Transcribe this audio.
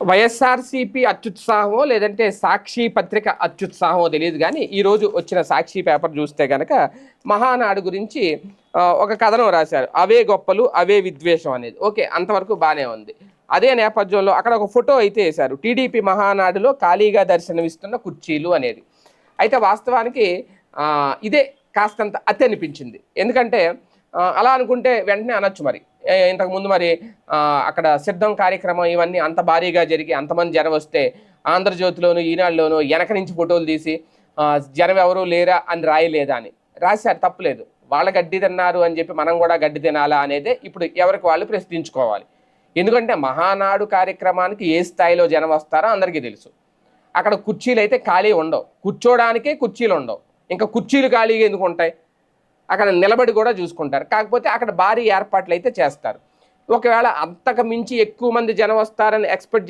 వైఎస్ఆర్సీపీ అత్యుత్సాహమో లేదంటే సాక్షి పత్రిక అత్యుత్సాహమో తెలియదు కానీ ఈరోజు వచ్చిన సాక్షి పేపర్ చూస్తే కనుక మహానాడు గురించి ఒక కథనం రాశారు. అవే గొప్పలు అవే విద్వేషం అనేది. ఓకే, అంతవరకు బాగానే ఉంది. అదే నేపథ్యంలో అక్కడ ఒక ఫోటో అయితే వేశారు, టీడీపీ మహానాడులో ఖాళీగా దర్శనమిస్తున్న కుర్చీలు అనేది. అయితే వాస్తవానికి ఇదే కాస్తంత అతి అనిపించింది. ఎందుకంటే అలా అనుకుంటే వెంటనే అనొచ్చు మరి ఇంతకుముందు మరి అక్కడ సిద్ధం కార్యక్రమం ఇవన్నీ అంత భారీగా జరిగి అంతమంది జనం వస్తే ఆంధ్రజ్యోతిలోను ఈనాడులోను వెనక నుంచి ఫోటోలు తీసి జనం ఎవరు లేరా అని రాయలేదా అని రాశారు. తప్పులేదు, వాళ్ళ గడ్డి తిన్నారు అని చెప్పి మనం కూడా గడ్డి తినాలా అనేదే ఇప్పుడు ఎవరికి వాళ్ళు ప్రశ్నించుకోవాలి. ఎందుకంటే మహానాడు కార్యక్రమానికి ఏ స్థాయిలో జనం వస్తారో అందరికీ తెలుసు. అక్కడ కుర్చీలు అయితే ఖాళీ ఉండవు, కూర్చోడానికే కుర్చీలు ఉండవు. ఇంకా కుర్చీలు ఖాళీగా ఎందుకు ఉంటాయి? అక్కడ నిలబడి కూడా చూసుకుంటారు. కాకపోతే అక్కడ భారీ ఏర్పాట్లు అయితే చేస్తారు. ఒకవేళ అంతకు మించి ఎక్కువ మంది జనం వస్తారని ఎక్స్పెక్ట్ చేసి